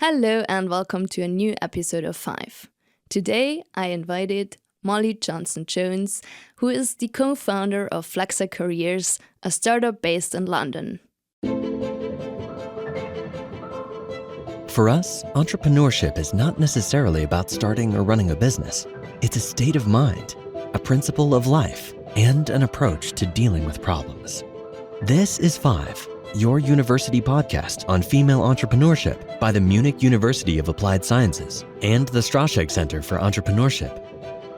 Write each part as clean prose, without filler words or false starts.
Hello and welcome to a new episode of fIVE. Today I invited Molly Johnson-Jones, who is the co-founder of Flexa.careers, a startup based in London. For us, entrepreneurship is not necessarily about starting or running a business. It's a state of mind, a principle of life, and an approach to dealing with problems. This is fIVE, your university podcast on female entrepreneurship by the Munich University of Applied Sciences and the Strascheg Center for Entrepreneurship.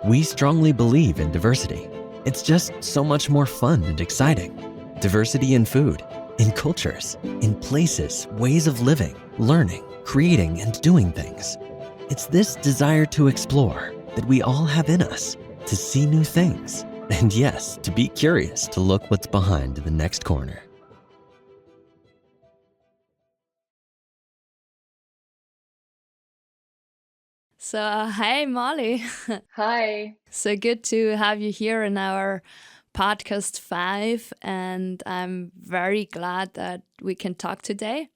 We strongly believe in diversity. It's just so much more fun and exciting. Diversity in food, in cultures, in places, ways of living, learning, creating, and doing things. It's this desire to explore that we all have in us, to see new things, and yes, to be curious to look what's behind the next corner. So, hi Molly. Hi. So good to have you here in our podcast fIVE, and I'm very glad that we can talk today.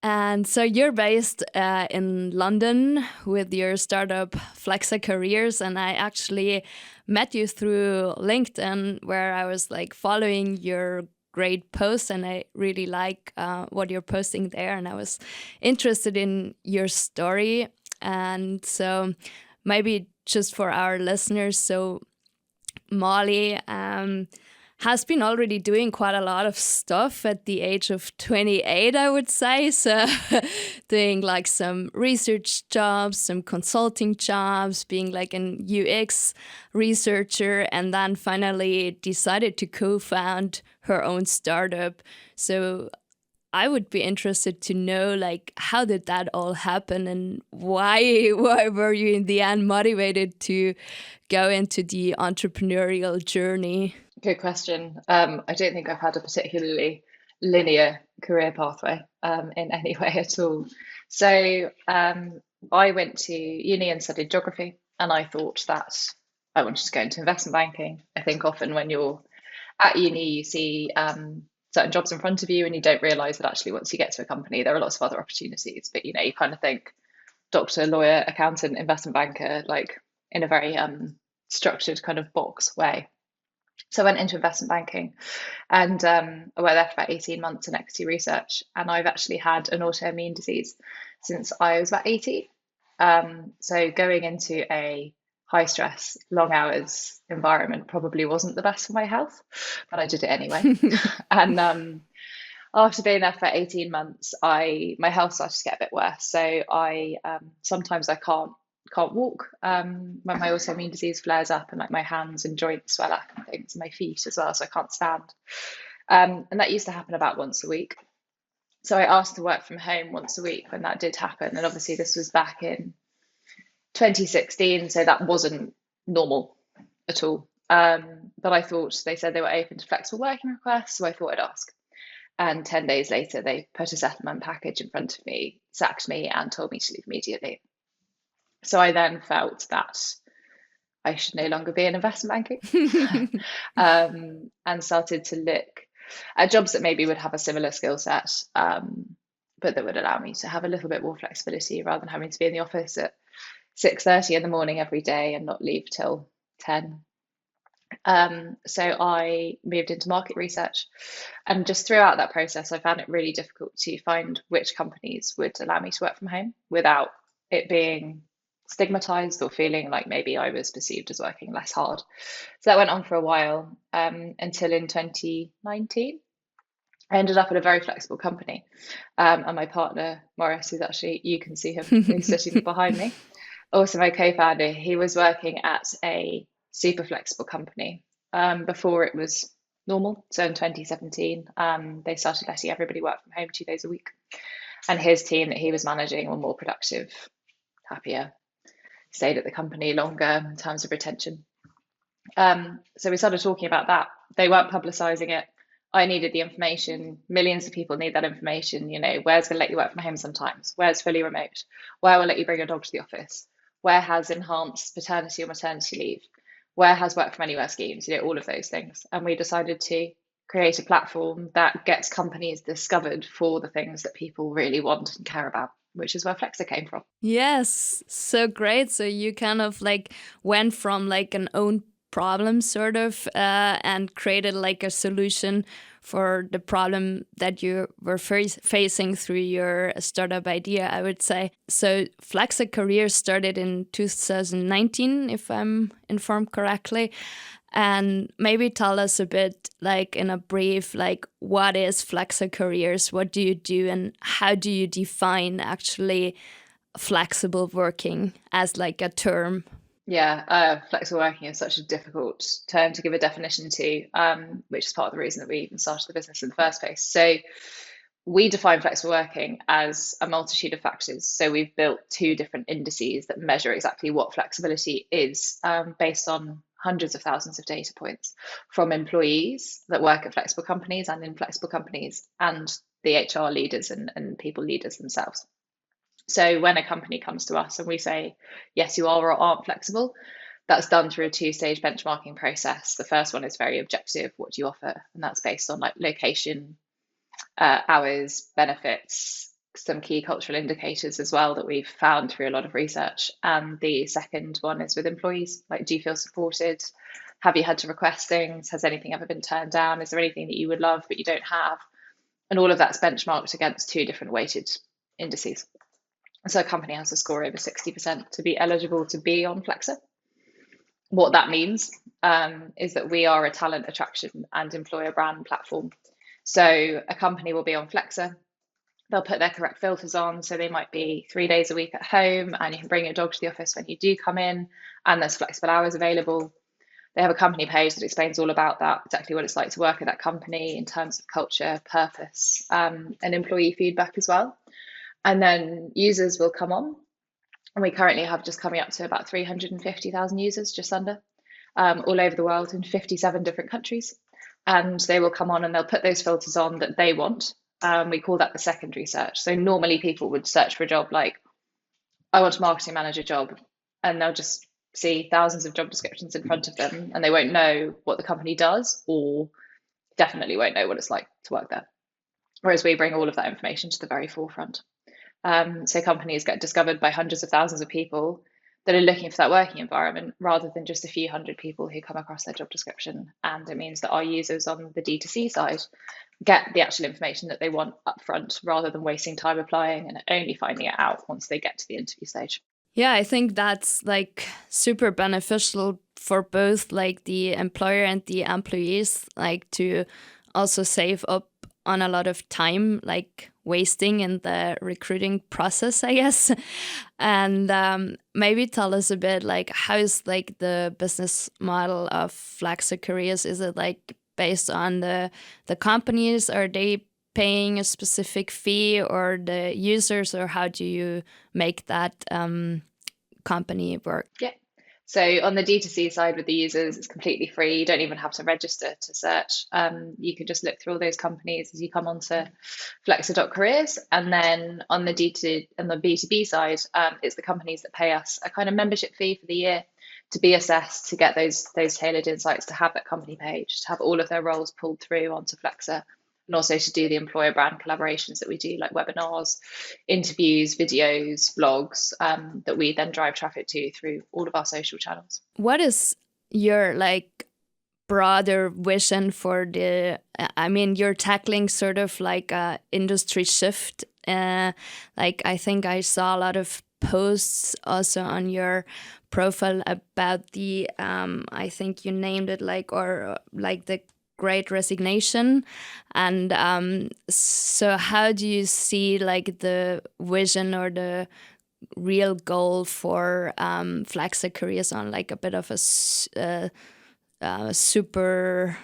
And so you're based in London with your startup Flexa.careers, and I actually met you through LinkedIn, where I was following your great posts, and I really like what you're posting there, and I was interested in your story. And so maybe just for our listeners, so Molly has been already doing quite a lot of stuff at the age of 28, I would say. So doing some research jobs, some consulting jobs, being an UX researcher, and then finally decided to co-found her own startup. So I would be interested to know how did that all happen, and why were you in the end motivated to go into the entrepreneurial journey? Good question. I don't think I've had a particularly linear career pathway in any way at all. So I went to uni and studied geography, and I thought that I wanted to go into investment banking. I think often when you're at uni, you see certain jobs in front of you, and you don't realise that actually once you get to a company, there are lots of other opportunities. But you kind of think doctor, lawyer, accountant, investment banker, in a very structured kind of box way. So I went into investment banking, and I worked there for about 18 months in equity research, and I've actually had an autoimmune disease since I was about 18. So going into a high stress, long hours environment probably wasn't the best for my health, but I did it anyway. And after being there for 18 months, my health started to get a bit worse. So I sometimes I can't walk when my autoimmune disease flares up, and my hands and joints swell up and things, and my feet as well, so I can't stand. And that used to happen about once a week. So I asked to work from home once a week when that did happen, and obviously this was back in 2016, so that wasn't normal at all. But I thought, they said they were open to flexible working requests, so I thought I'd ask. And 10 days later, they put a settlement package in front of me, sacked me, and told me to leave immediately. So I then felt that I should no longer be in investment banking, and started to look at jobs that maybe would have a similar skill set, but that would allow me to have a little bit more flexibility rather than having to be in the office at 6:30 in the morning every day and not leave till 10. So I moved into market research, and just throughout that process, I found it really difficult to find which companies would allow me to work from home without it being stigmatized or feeling like maybe I was perceived as working less hard. So that went on for a while, until in 2019, I ended up at a very flexible company. And my partner, Morris, who's actually, you can see him, he's sitting behind me, also my co-founder, he was working at a super flexible company before it was normal. So in 2017, they started letting everybody work from home 2 days a week. And his team that he was managing were more productive, happier, stayed at the company longer in terms of retention. So we started talking about that. They weren't publicizing it. I needed the information. Millions of people need that information. Where's going to let you work from home sometimes? Where's fully remote? Where will let you bring your dog to the office? Where has enhanced paternity or maternity leave? Where has work from anywhere schemes? All of those things. And we decided to create a platform that gets companies discovered for the things that people really want and care about, which is where Flexa came from. Yes, so great. So you kind of like went from like an own problem sort of and created like a solution for the problem that you were facing through your startup idea, I would say. So Flexa.careers started in 2019, if I'm informed correctly. And maybe tell us a bit, like in a brief, like what is Flexa.careers? What do you do, and how do you define actually flexible working as like a term? Yeah, flexible working is such a difficult term to give a definition to, which is part of the reason that we even started the business in the first place. So we define flexible working as a multitude of factors. So we've built 2 different indices that measure exactly what flexibility is, based on hundreds of thousands of data points from employees that work at flexible companies and in flexible companies, and the HR leaders and people leaders themselves. So when a company comes to us and we say, yes, you are or aren't flexible, that's done through a 2-stage benchmarking process. The first one is very objective. What do you offer? And that's based on like location, hours, benefits, some key cultural indicators as well that we've found through a lot of research. And the second one is with employees, like, do you feel supported? Have you had to request things? Has anything ever been turned down? Is there anything that you would love but you don't have? And all of that's benchmarked against 2 different weighted indices. So a company has to score over 60% to be eligible to be on Flexa. What that means is that we are a talent attraction and employer brand platform. So a company will be on Flexa. They'll put their correct filters on. So they might be 3 days a week at home, and you can bring your dog to the office when you do come in, and there's flexible hours available. They have a company page that explains all about that, exactly what it's like to work at that company in terms of culture, purpose, and employee feedback as well. And then users will come on, and we currently have just coming up to about 350,000 users, just under, all over the world in 57 different countries. And they will come on and they'll put those filters on that they want. We call that the secondary search. So normally people would search for a job like, I want a marketing manager job, and they'll just see thousands of job descriptions in front of them, and they won't know what the company does, or definitely won't know what it's like to work there. Whereas we bring all of that information to the very forefront. So companies get discovered by hundreds of thousands of people that are looking for that working environment, rather than just a few hundred people who come across their job description. And it means that our users on the D2C side get the actual information that they want upfront, rather than wasting time applying and only finding it out once they get to the interview stage. Yeah, I think that's like super beneficial for both like the employer and the employees, like to also save up on a lot of time, like wasting in the recruiting process, I guess. And maybe tell us a bit, like, how is like the business model of Flexa.careers? Is it like based on the companies? Are they paying a specific fee, or the users, or how do you make that company work? Yeah. So on the D2C side with the users, it's completely free. You don't even have to register to search. You can just look through all those companies as you come onto Flexa.careers. And then on the B2B side, it's the companies that pay us a kind of membership fee for the year to be assessed, to get those tailored insights, to have that company page, to have all of their roles pulled through onto Flexa, and also to do the employer brand collaborations that we do, like webinars, interviews, videos, blogs, that we then drive traffic to through all of our social channels. What is your like broader vision for I mean, you're tackling sort of like a industry shift. Like, I think I saw a lot of posts also on your profile about the, I think you named it like the Great Resignation. And so how do you see like the vision or the real goal for Flexa.careers on like a bit of a super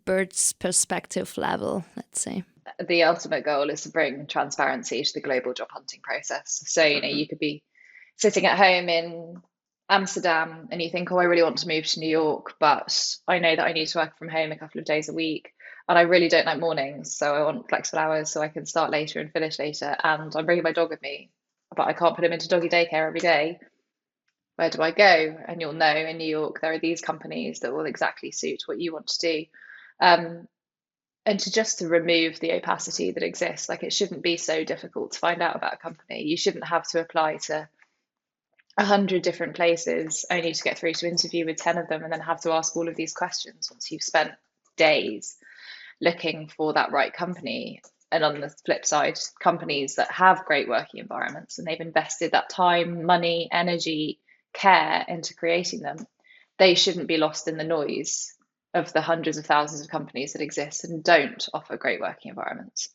bird's perspective level, let's say? The ultimate goal is to bring transparency to the global job hunting process. So, you could be sitting at home in Amsterdam and you think, oh, I really want to move to New York, but I know that I need to work from home a couple of days a week, and I really don't like mornings, so I want flexible hours so I can start later and finish later, and I'm bringing my dog with me, but I can't put him into doggy daycare every day. Where do I go? And you'll know in New York there are these companies that will exactly suit what you want to do. and to remove the opacity that exists. Like, it shouldn't be so difficult to find out about a company. You shouldn't have to apply to 100 different places only to get through to interview with 10 of them, and then have to ask all of these questions once you've spent days looking for that right company. And on the flip side, companies that have great working environments and they've invested that time, money, energy, care into creating them, they shouldn't be lost in the noise of the hundreds of thousands of companies that exist and don't offer great working environments.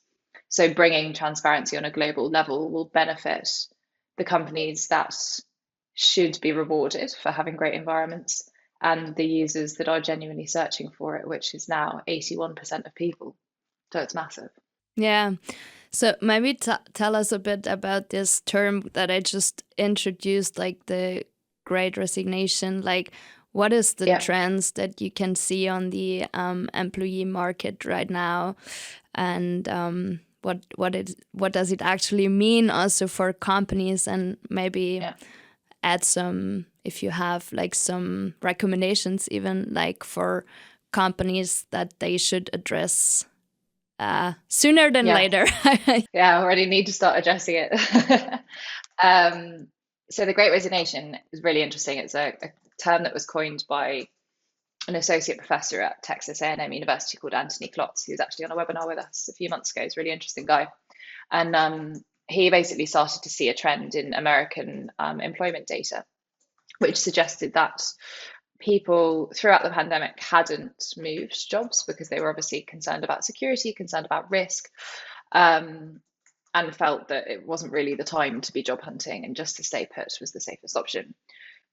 So bringing transparency on a global level will benefit the companies that should be rewarded for having great environments, and the users that are genuinely searching for it, which is now 81% of people. So it's massive. Yeah. So maybe tell us a bit about this term that I just introduced, like the Great Resignation. Like, what is the trends that you can see on the employee market right now, and what does it actually mean also for companies, and maybe add some, if you have like some recommendations, even like for companies that they should address sooner than later. I already need to start addressing it. So the Great Resignation is really interesting. It's a term that was coined by an associate professor at Texas A&M University called Anthony Klotz, who was actually on a webinar with us a few months ago. He's a really interesting guy. And he basically started to see a trend in American employment data, which suggested that people throughout the pandemic hadn't moved jobs because they were obviously concerned about security, concerned about risk, and felt that it wasn't really the time to be job hunting, and just to stay put was the safest option.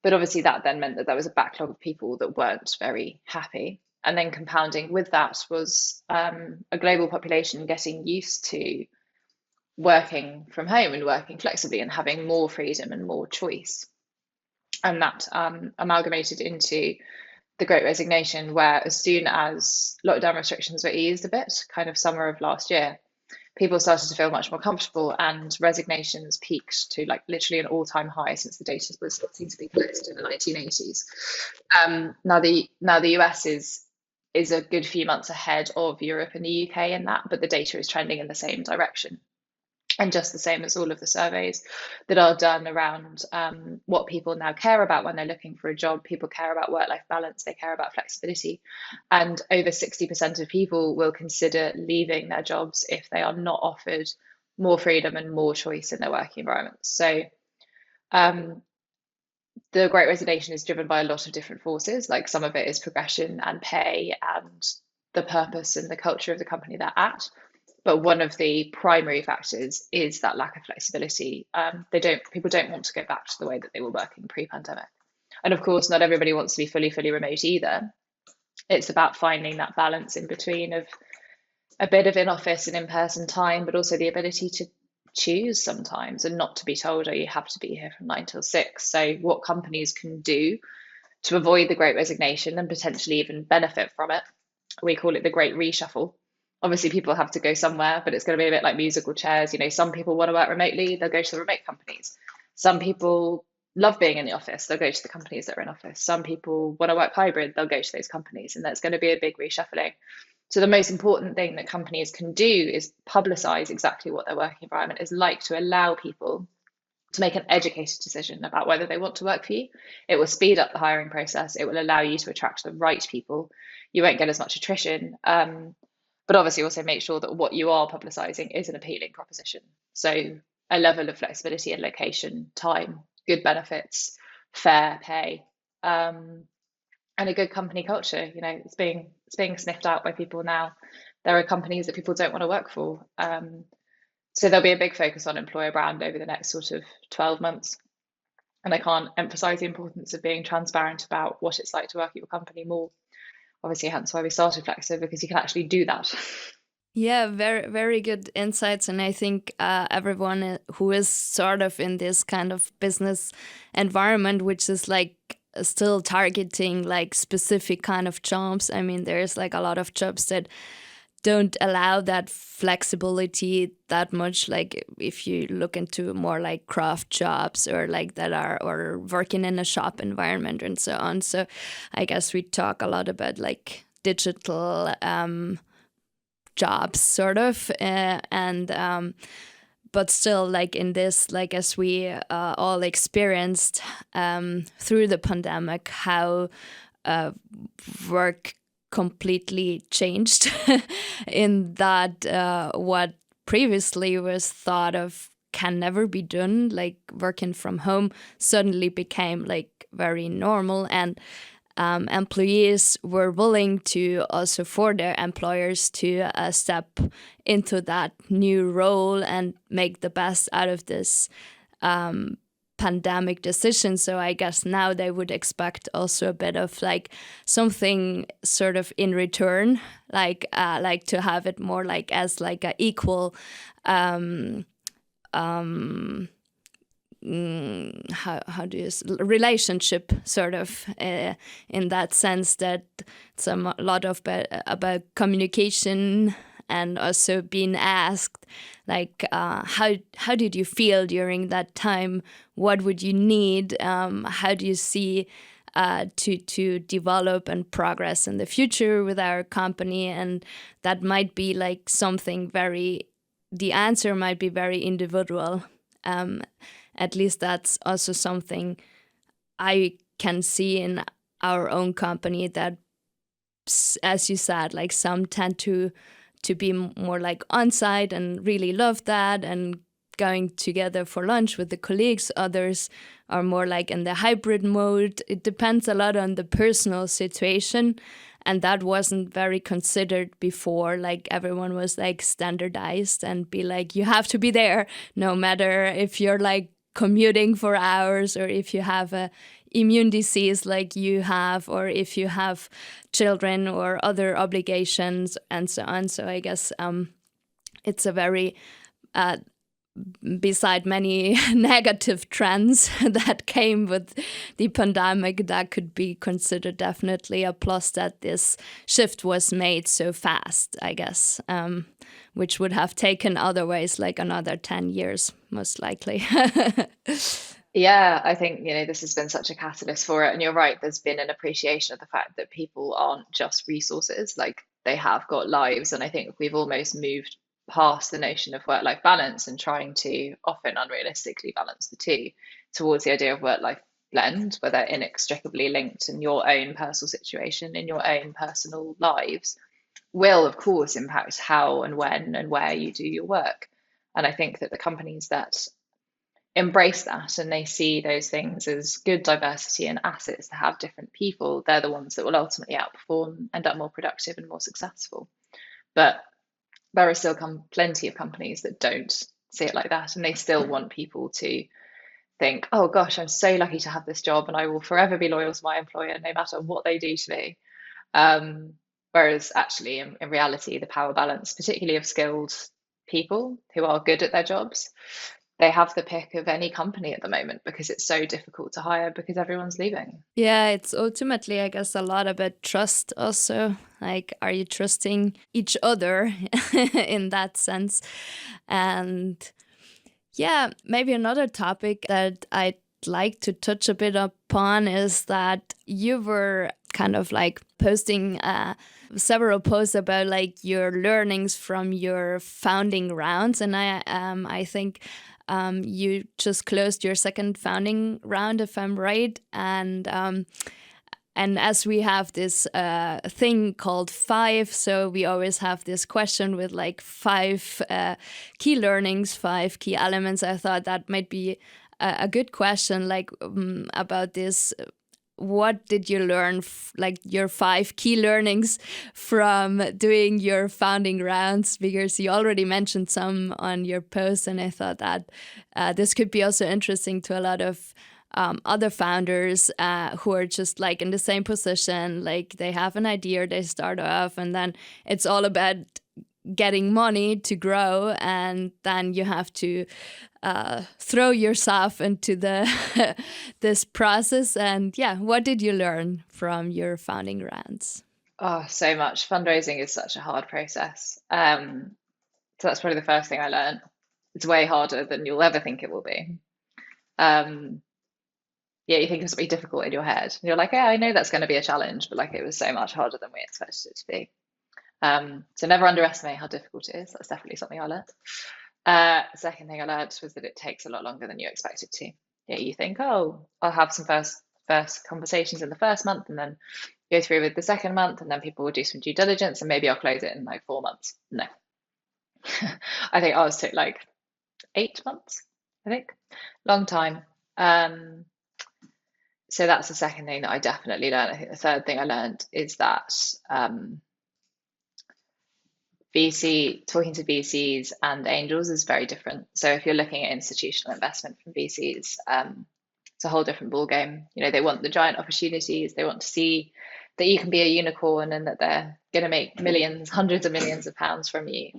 But obviously that then meant that there was a backlog of people that weren't very happy. And then compounding with that was a global population getting used to working from home and working flexibly and having more freedom and more choice. And that amalgamated into the Great Resignation, where as soon as lockdown restrictions were eased a bit, kind of summer of last year, people started to feel much more comfortable, and resignations peaked to like literally an all-time high since the data was starting to be collected in the 1980s. Now the US is a good few months ahead of Europe and the UK in that, but the data is trending in the same direction. And just the same as all of the surveys that are done around what people now care about when they're looking for a job. People care about work-life balance, they care about flexibility. And over 60% of people will consider leaving their jobs if they are not offered more freedom and more choice in their working environments. So the Great Resignation is driven by a lot of different forces. Like, some of it is progression and pay and the purpose and the culture of the company they're at. But one of the primary factors is that lack of flexibility. People don't want to go back to the way that they were working pre-pandemic. And of course, not everybody wants to be fully remote either. It's about finding that balance in between of a bit of in-office and in-person time, but also the ability to choose sometimes and not to be told, oh, you have to be here from 9 till 6. So what companies can do to avoid the Great Resignation and potentially even benefit from it, we call it the Great Reshuffle. Obviously, people have to go somewhere, but it's going to be a bit like musical chairs. You know, some people want to work remotely, they'll go to the remote companies. Some people love being in the office, they'll go to the companies that are in office. Some people want to work hybrid, they'll go to those companies, and there's going to be a big reshuffling. So the most important thing that companies can do is publicize exactly what their working environment is like, to allow people to make an educated decision about whether they want to work for you. It will speed up the hiring process. It will allow you to attract the right people. You won't get as much attrition. But obviously also make sure that what you are publicizing is an appealing proposition. So a level of flexibility and location, time, good benefits, fair pay, and a good company culture. You know, it's being sniffed out by people now. There are companies that people don't want to work for. So there'll be a big focus on employer brand over the next sort of 12 months. And I can't emphasize the importance of being transparent about what it's like to work at your company more. Obviously, hence why we started Flexa, because you can actually do that. Yeah, very, very good insights. And I think everyone who is sort of in this kind of business environment, which is like still targeting like specific kind of jobs. I mean, there's like a lot of jobs that don't allow that flexibility that much. Like if you look into more like craft jobs or like that are, or working in a shop environment and so on. So I guess we talk a lot about like digital jobs, sort of, but still, like in this, like as we all experienced through the pandemic, how work completely changed in that what previously was thought of can never be done, like working from home, suddenly became like very normal, and employees were willing to also for their employers to step into that new role and make the best out of this pandemic decision. So I guess now they would expect also a bit of like something sort of in return, like to have it more like as like a equal how do you relationship, sort of, in that sense, that it's a lot of about communication, and also being asked like how did you feel during that time, what would you need, how do you see to develop and progress in the future with our company. And that might be like something the answer might be very individual. At least that's also something I can see in our own company, that, as you said, like some tend to be more like on-site and really love that and going together for lunch with the colleagues. Others are more like in the hybrid mode. It depends a lot on the personal situation. And that wasn't very considered before. Like everyone was like standardized and be like, you have to be there no matter if you're like commuting for hours, or if you have a immune disease like you have, or if you have children or other obligations and so on. So I guess it's a very beside many negative trends that came with the pandemic, that could be considered definitely a plus, that this shift was made so fast, I guess, which would have taken otherwise like another 10 years, most likely. Yeah, I think, this has been such a catalyst for it. And you're right, there's been an appreciation of the fact that people aren't just resources, like they have got lives. And I think we've almost moved past the notion of work-life balance and trying to often unrealistically balance the two towards the idea of work-life blend, where they're inextricably linked, in your own personal situation, in your own personal lives, will of course impact how and when and where you do your work. And I think that the companies that embrace that and they see those things as good diversity and assets to have different people, they're the ones that will ultimately outperform, end up more productive and more successful. But there are still plenty of companies that don't see it like that, and they still want people to think, oh gosh, I'm so lucky to have this job and I will forever be loyal to my employer no matter what they do to me. Whereas actually in reality, the power balance, particularly of skilled people who are good at their jobs, they have the pick of any company at the moment, because it's so difficult to hire because everyone's leaving. Yeah, it's ultimately, I guess, a lot about trust also. Like, are you trusting each other in that sense? And yeah, maybe another topic that I'd like to touch a bit upon is that you were kind of like posting several posts about like your learnings from your founding rounds. And I think you just closed your second founding round, if I'm right. And as we have this thing called fIVE, so we always have this question with like 5 key learnings, 5 key elements. I thought that might be a good question, like about this. What did you learn, like your 5 key learnings from doing your founding rounds? Because you already mentioned some on your post, and I thought that this could be also interesting to a lot of other founders who are just like in the same position, like they have an idea, they start off, and then it's all about getting money to grow, and then you have to throw yourself into this process. And yeah, what did you learn from your founding rounds? Oh, so much. Fundraising is such a hard process. So that's probably the first thing I learned. It's way harder than you'll ever think it will be. Yeah, you think it's something difficult in your head. And you're like, yeah, I know that's going to be a challenge, but like it was so much harder than we expected it to be. So never underestimate how difficult it is. That's definitely something I learned. Second thing I learned was that it takes a lot longer than you expect it to. Yeah, you think, oh, I'll have some first conversations in the first month and then go through with the second month, and then people will do some due diligence and maybe I'll close it in like 4 months. No. I think ours took like 8 months, I think. Long time. So that's the second thing that I definitely learned. I think the third thing I learned is that talking to VCs and angels is very different. So if you're looking at institutional investment from VCs, it's a whole different ballgame. They want the giant opportunities. They want to see that you can be a unicorn and that they're going to make millions, hundreds of millions of pounds from you.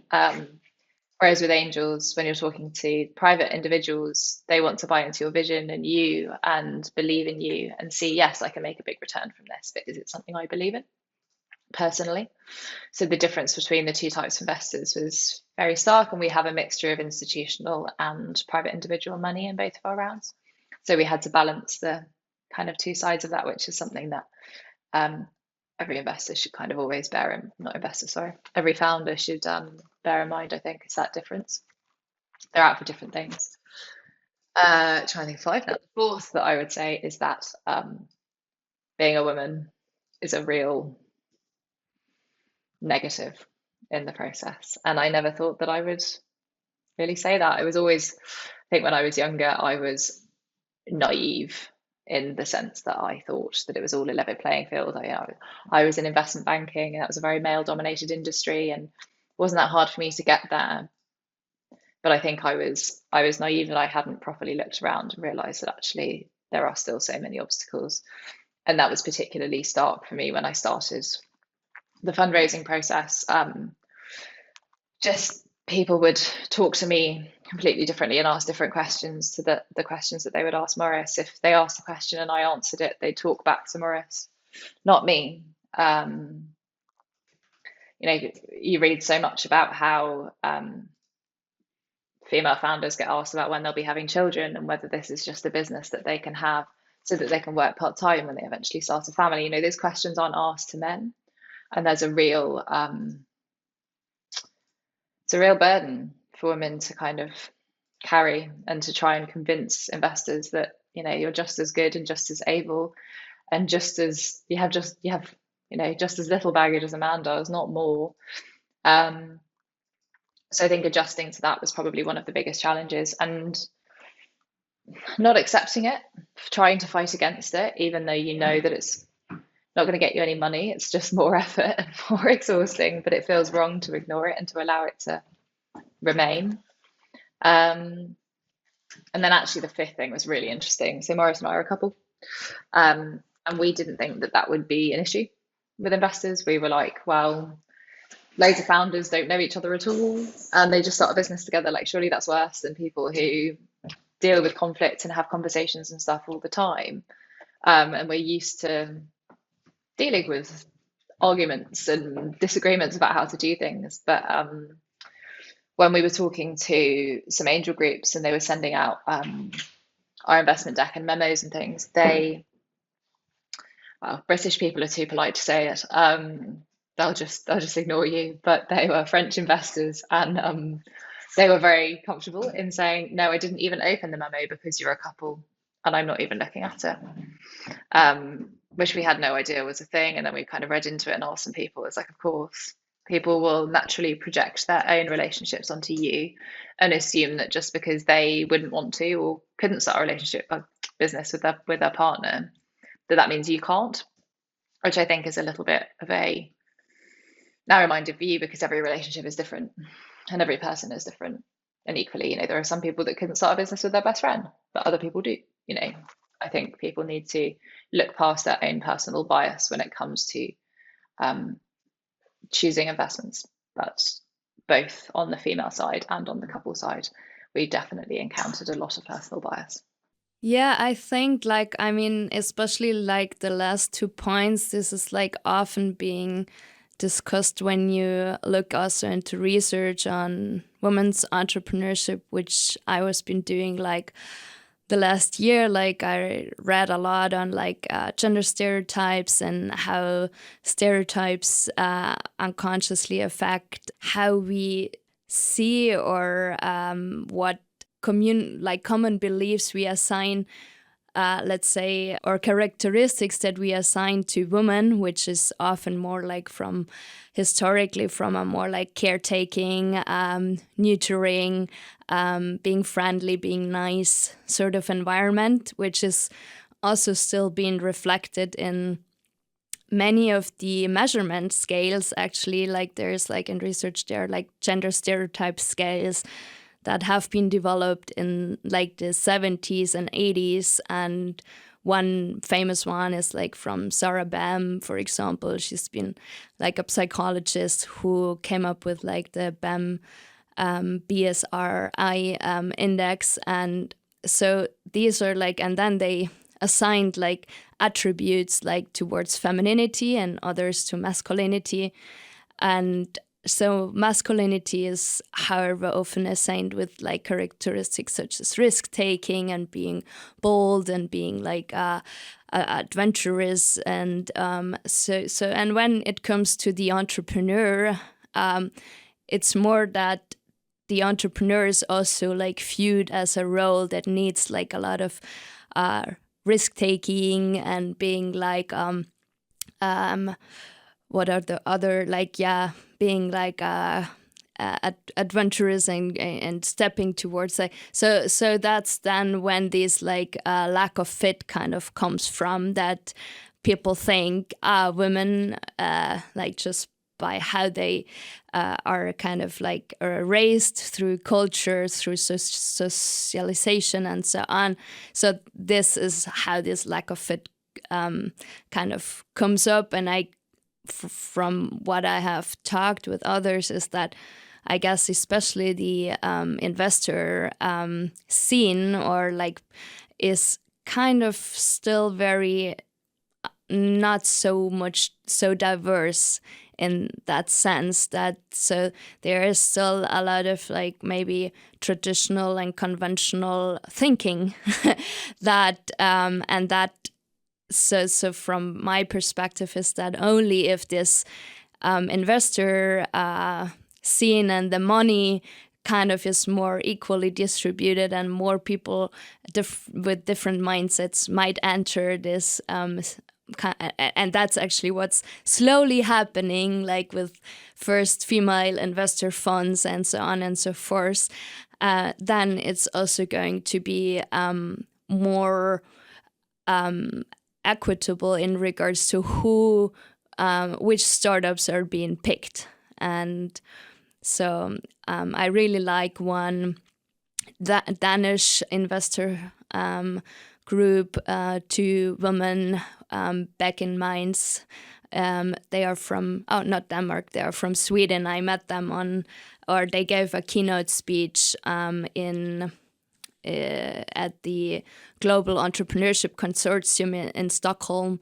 Whereas with angels, when you're talking to private individuals, they want to buy into your vision and you and believe in you and see, yes, I can make a big return from this, but is it something I believe in personally? So the difference between the two types of investors was very stark, and we have a mixture of institutional and private individual money in both of our rounds. So we had to balance the kind of two sides of that, which is something that every investor should kind of always every founder should bear in mind, I think, is that difference. They're out for different things. Trying to think 5 now. The fourth that I would say is that being a woman is a real negative in the process. And I never thought that I would really say that. It was always, I think when I was younger, I was naive in the sense that I thought that it was all a level playing field. I was in investment banking, and that was a very male-dominated industry, and it wasn't that hard for me to get there. But I think I was naive, and I hadn't properly looked around and realised that actually there are still so many obstacles. And that was particularly stark for me when I started the fundraising process. Just people would talk to me completely differently and ask different questions to the questions that they would ask Maurice. If they asked a question and I answered it, they'd talk back to Maurice, not me. You read so much about how female founders get asked about when they'll be having children and whether this is just a business that they can have so that they can work part-time when they eventually start a family. Those questions aren't asked to men, and there's a real it's a real burden for women to kind of carry and to try and convince investors that you're just as good and just as able and just as you have just as little baggage as a man does, not more. So I think adjusting to that was probably one of the biggest challenges, and not accepting it, trying to fight against it, even though you know that it's not going to get you any money. It's just more effort and more exhausting, but it feels wrong to ignore it and to allow it to remain. And then actually the fifth thing was really interesting. So Maurice and I are a couple, and we didn't think that would be an issue with investors. We were like, well, loads of founders don't know each other at all, and they just start a business together. Like, surely that's worse than people who deal with conflict and have conversations and stuff all the time. And we're used to dealing with arguments and disagreements about how to do things. But when we were talking to some angel groups and they were sending out our investment deck and memos and things, British people are too polite to say it. They'll just ignore you. But they were French investors, and they were very comfortable in saying, no, I didn't even open the memo because you're a couple and I'm not even looking at it. Which we had no idea was a thing. And then we kind of read into it and asked some people. It's like, of course, people will naturally project their own relationships onto you and assume that just because they wouldn't want to or couldn't start a business with their partner, that means you can't, which I think is a little bit of a narrow-minded view, because every relationship is different and every person is different. And equally, there are some people that couldn't start a business with their best friend, but other people do. I think people need to look past their own personal bias when it comes to choosing investments. But both on the female side and on the couple side, we definitely encountered a lot of personal bias. Yeah, I think especially the last 2 points, this is often being discussed when you look also into research on women's entrepreneurship, which I was been doing the last year, like I read a lot on like gender stereotypes and how stereotypes unconsciously affect how we see or what common beliefs we assign, let's say, or characteristics that we assign to women, which is often more like historically from a more like caretaking, nurturing, being friendly, being nice sort of environment, which is also still being reflected in many of the measurement scales. Actually, like there's like in research, there are like gender stereotype scales that have been developed in like the 70s and 80s. And one famous one is like from Sara Bem, for example. She's been like a psychologist who came up with like the Bem BSRI index. And so these are like, and then they assigned like attributes like towards femininity and others to masculinity. And so masculinity is, however, often assigned with like characteristics such as risk-taking and being bold and being like adventurous. And so and when it comes to the entrepreneur, it's more that the entrepreneur is also like viewed as a role that needs like a lot of risk-taking and being like what are the other like being like adventurous and stepping towards like so that's then when this like lack of fit kind of comes from, that people think women like just by how they are kind of like raised through culture, through socialization and so on. So this is how this lack of fit kind of comes up. And from what I have talked with others is that I guess especially the investor scene or like is kind of still very not so diverse in that sense, that so there is still a lot of like maybe traditional and conventional thinking that and that so from my perspective is that only if this investor scene and the money kind of is more equally distributed and more people with different mindsets might enter this and that's actually what's slowly happening, like with first female investor funds and so on and so forth, then it's also going to be more equitable in regards to which startups are being picked. And so I really like one Danish investor group, two women, BackingMinds. They are from, not Denmark, they are from Sweden. I met them they gave a keynote speech at the Global Entrepreneurship Consortium in Stockholm.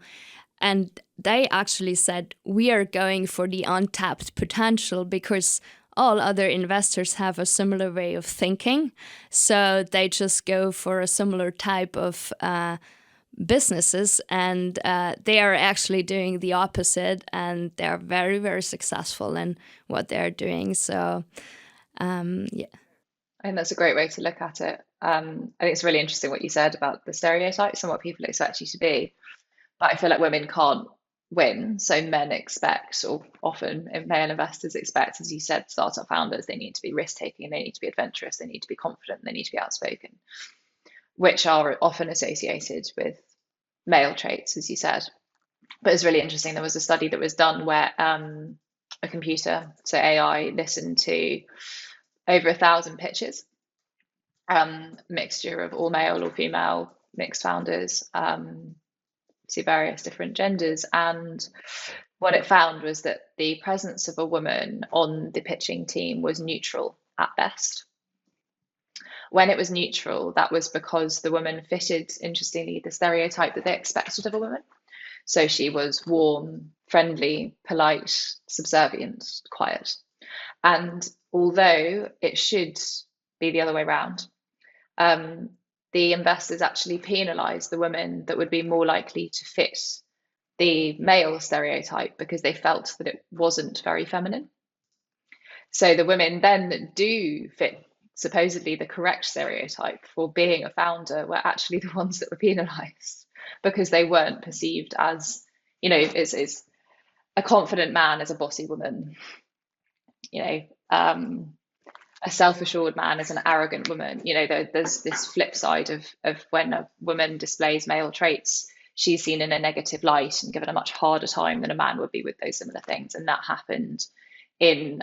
And they actually said, we are going for the untapped potential because all other investors have a similar way of thinking. So they just go for a similar type of businesses, and they are actually doing the opposite, and they're very, very successful in what they're doing. So, yeah. I think that's a great way to look at it. I think it's really interesting what you said about the stereotypes and what people expect you to be. But I feel like women can't win. So men expect, or often male investors expect, as you said, startup founders, they need to be risk-taking, they need to be adventurous, they need to be confident, they need to be outspoken, which are often associated with male traits, as you said. But it's really interesting. There was a study that was done where a computer, so AI, listened to over 1,000 pitches, mixture of all male or female, mixed founders, to various different genders. And what it found was that the presence of a woman on the pitching team was neutral at best. When it was neutral, that was because the woman fitted, interestingly, the stereotype that they expected of a woman. So she was warm, friendly, polite, subservient, quiet. And although it should be the other way around, the investors actually penalized the women that would be more likely to fit the male stereotype because they felt that it wasn't very feminine. So the women then that do fit supposedly the correct stereotype for being a founder were actually the ones that were penalized because they weren't perceived as, is a confident man as a bossy woman, a self-assured man as an arrogant woman. There's this flip side of when a woman displays male traits, she's seen in a negative light and given a much harder time than a man would be with those similar things. And that happened in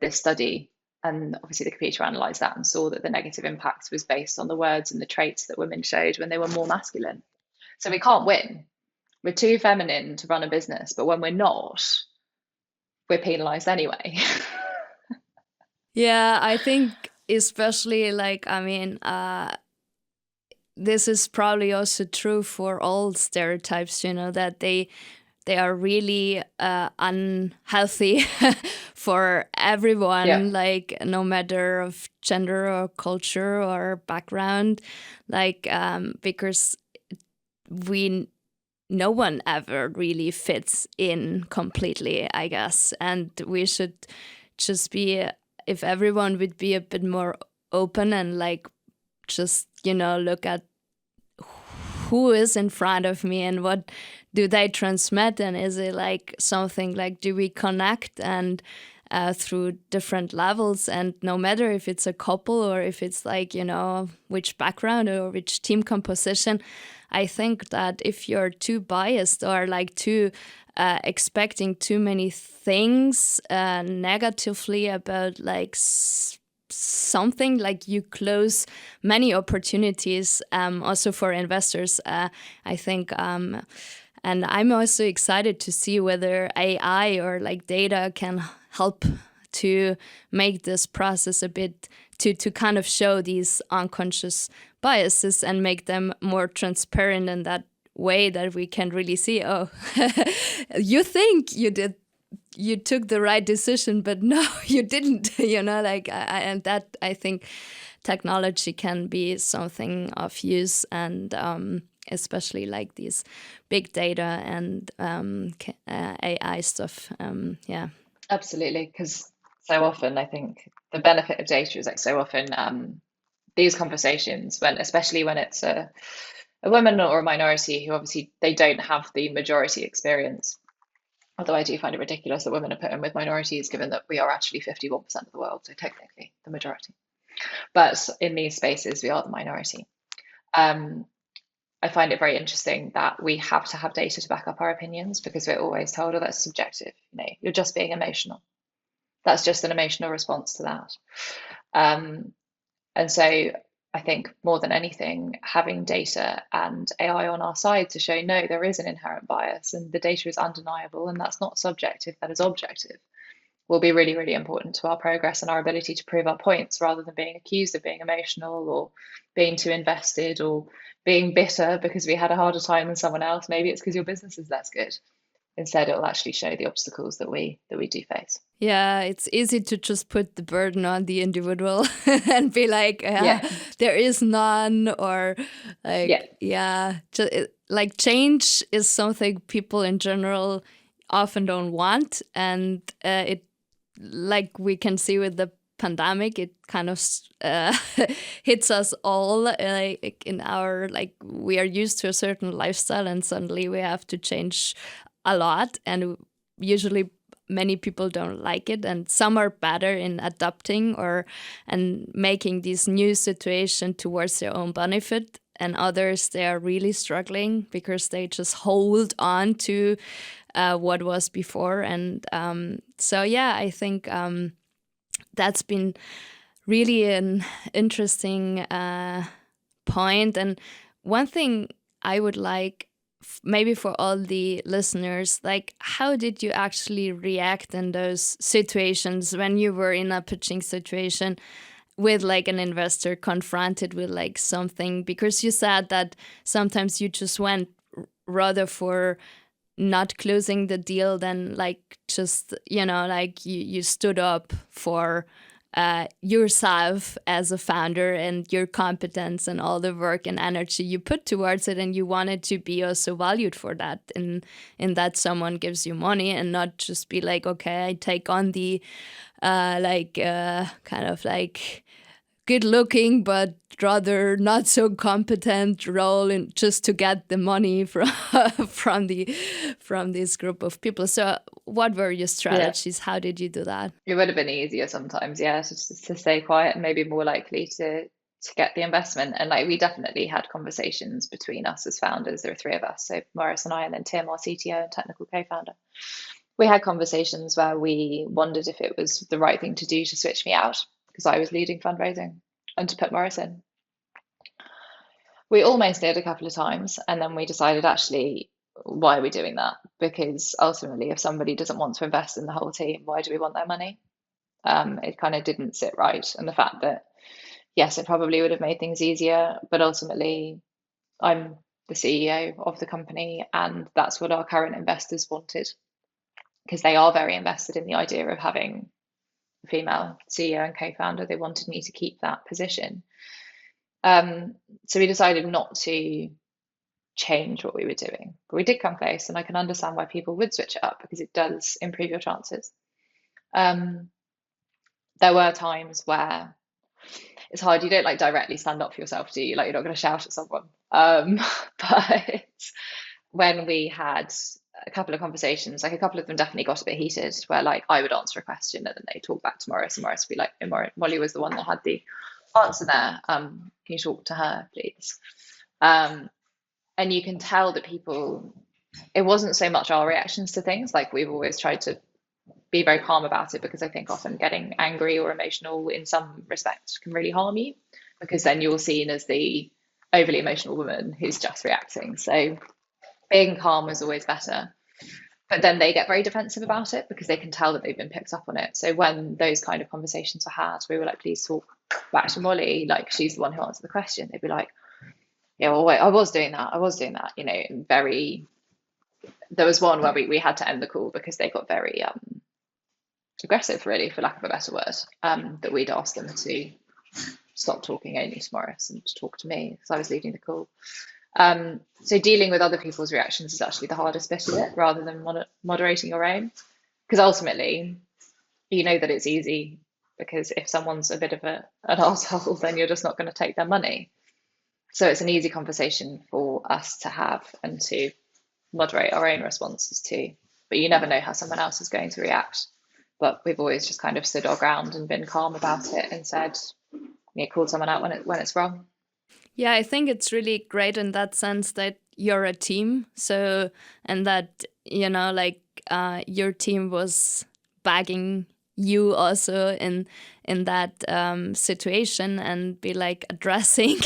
this study. And obviously the computer analysed that and saw that the negative impact was based on the words and the traits that women showed when they were more masculine. So we can't win. We're too feminine to run a business, but when we're not, we're penalised anyway. Yeah, I think especially this is probably also true for all stereotypes, that they are really unhealthy for everyone, Yeah. No matter of gender or culture or background, because no one ever really fits in completely, I guess. And we should just be, if everyone would be a bit more open and just, look at who is in front of me and what do they transmit, and is it something do we connect and through different levels, and no matter if it's a couple or if it's which background or which team composition, I think that if you're too biased or too expecting too many things negatively about something, you close many opportunities also for investors, I think. And I'm also excited to see whether AI or data can help to make this process a bit to kind of show these unconscious biases and make them more transparent in that way that we can really see, oh, you think you took the right decision, but no, you didn't, and that, I think technology can be something of use, and especially these big data and AI stuff. Yeah. Absolutely, because so often I think the benefit of data is so often these conversations, especially when it's a woman or a minority who obviously they don't have the majority experience. Although I do find it ridiculous that women are put in with minorities, given that we are actually 51% of the world, so technically the majority. But in these spaces, we are the minority. I find it very interesting that we have to have data to back up our opinions, because we're always told, oh, that's subjective. You're just being emotional. That's just an emotional response to that. And so I think more than anything, having data and AI on our side to show, no, there is an inherent bias and the data is undeniable, and that's not subjective, that is objective, will be really, really important to our progress and our ability to prove our points, rather than being accused of being emotional or being too invested or being bitter because we had a harder time than someone else. Maybe it's because your business is less good. Instead, it will actually show the obstacles that we do face. Yeah, it's easy to just put the burden on the individual and be there is none, or change is something people in general often don't want, and it, we can see with the pandemic, it kind of hits us all in our we are used to a certain lifestyle, and suddenly we have to change a lot, and usually many people don't like it, and some are better in adapting and making this new situation towards their own benefit, and others, they are really struggling because they just hold on to what was before. And so yeah, I think that's been really an interesting point. And one thing I would like, maybe for all the listeners, how did you actually react in those situations when you were in a pitching situation with an investor confronted with something? Because you said that sometimes you just went rather for not closing the deal than just you stood up for yourself as a founder and your competence and all the work and energy you put towards it, and you wanted to be also valued for that, in that someone gives you money, and not just be like, okay, I take on the kind of like good looking but rather not so competent role in just to get the money from this group of people. So what were your strategies? How did you do that? It would have been easier sometimes, to stay quiet and maybe more likely to get the investment. And like, we definitely had conversations between us as founders. There were three of us, so Morris and I, and then Tim, our CTO and technical co-founder. We had conversations where we wondered if it was the right thing to do to switch me out because I was leading fundraising, and to put Morris in. We almost did a couple of times, and then we decided, actually, why are we doing that? Because ultimately, if somebody doesn't want to invest in the whole team, why do we want their money? It kind of didn't sit right. And the fact that, yes, it probably would have made things easier, but ultimately, I'm the CEO of the company, and that's what our current investors wanted, because they are very invested in the idea of having a female CEO and co-founder. They wanted me to keep that position. So we decided not to change what we were doing, but we did come close, and I can understand why people would switch it up, because it does improve your chances. There were times where it's hard. You don't like directly stand up for yourself, do you? Like, you're not going to shout at someone. But when we had a couple of conversations, like a couple of them definitely got a bit heated, where like I would answer a question and then they talk back to Morris, and Morris would be like, Molly was the one that had the answer there. Can you talk to her, please? And you can tell that people, it wasn't so much our reactions to things. Like, we've always tried to be very calm about it, because I think often getting angry or emotional in some respects can really harm you, because then you're seen as the overly emotional woman who's just reacting. So being calm is always better. But then they get very defensive about it, because they can tell that they've been picked up on it. So when those kind of conversations were had, we were like, please talk back to Molly. Like, she's the one who answered the question. They'd be like, yeah, well, wait, I was doing that, you know, there was one where we had to end the call because they got very aggressive, really, for lack of a better word, that we'd asked them to stop talking only to Morris and to talk to me, because I was leading the call. So dealing with other people's reactions is actually the hardest bit of it, rather than moderating your own, because ultimately, you know that it's easy, because if someone's a bit of an asshole, then you're just not going to take their money. So it's an easy conversation for us to have and to moderate our own responses to, but you never know how someone else is going to react. But we've always just kind of stood our ground and been calm about it, and said, called someone out when it's wrong. Yeah, I think it's really great in that sense that you're a team. So, and that, you know, like your team was backing you also in that situation, and be like addressing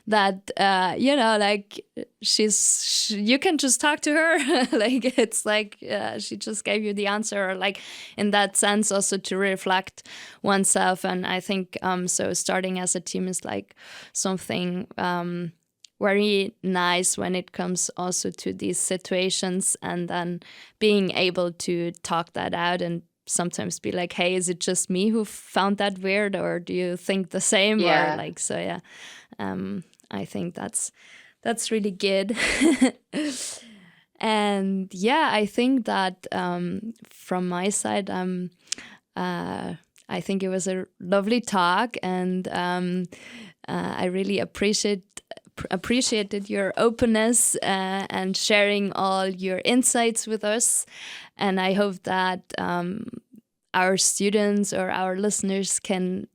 that, you know, like you can just talk to her. Like, it's like she just gave you the answer, or like in that sense also to reflect oneself. And I think so starting as a team is like something very nice when it comes also to these situations, and then being able to talk that out and sometimes be like, hey, is it just me who found that weird, or do you think the same? Yeah. Or like, so yeah, I think that's really good. And yeah, I think that from my side, I think it was a lovely talk, and I really appreciated your openness and sharing all your insights with us. And I hope that our students or our listeners can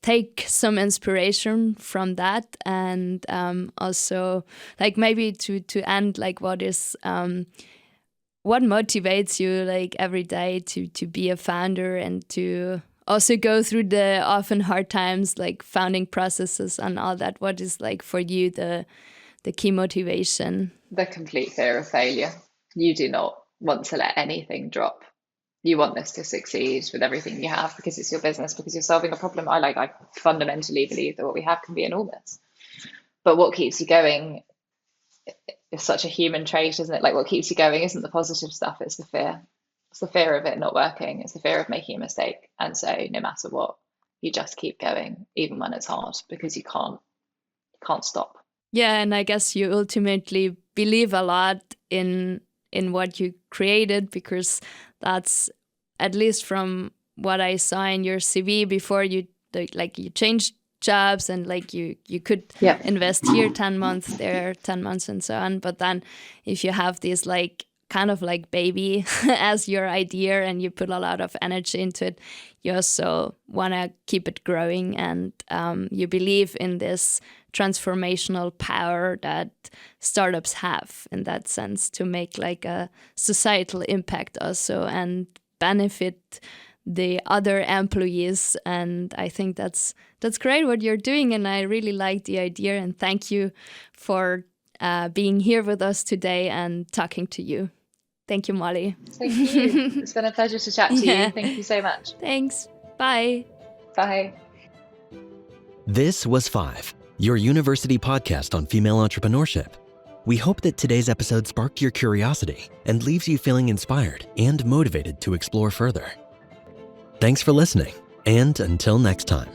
take some inspiration from that, and also like maybe to end, like what motivates you like every day to be a founder, and to also go through the often hard times, like founding processes and all that. What is like for you the key motivation? The complete fear of failure. You do not want to let anything drop. You want this to succeed with everything you have, because it's your business, because you're solving a problem. I fundamentally believe that what we have can be enormous. But what keeps you going is such a human trait, isn't it? Like, what keeps you going isn't the positive stuff, it's the fear. It's the fear of it not working. It's the fear of making a mistake. And so no matter what, you just keep going, even when it's hard, because you can't stop. Yeah, and I guess you ultimately believe a lot in what you created, because that's, at least from what I saw in your CV before, you changed jobs and like you could invest here 10 months, there 10 months, and so on. But then if you have this like kind of like baby as your idea and you put a lot of energy into it, you also want to keep it growing, and you believe in this transformational power that startups have in that sense, to make like a societal impact also and benefit the other employees. And I think that's great what you're doing, and I really like the idea, and thank you for being here with us today and talking to you. Thank you, Molly. Thank you. It's been a pleasure to chat to you. Thank you so much. Thanks. Bye. Bye. This was fIVE, your university podcast on female entrepreneurship. We hope that today's episode sparked your curiosity and leaves you feeling inspired and motivated to explore further. Thanks for listening, and until next time.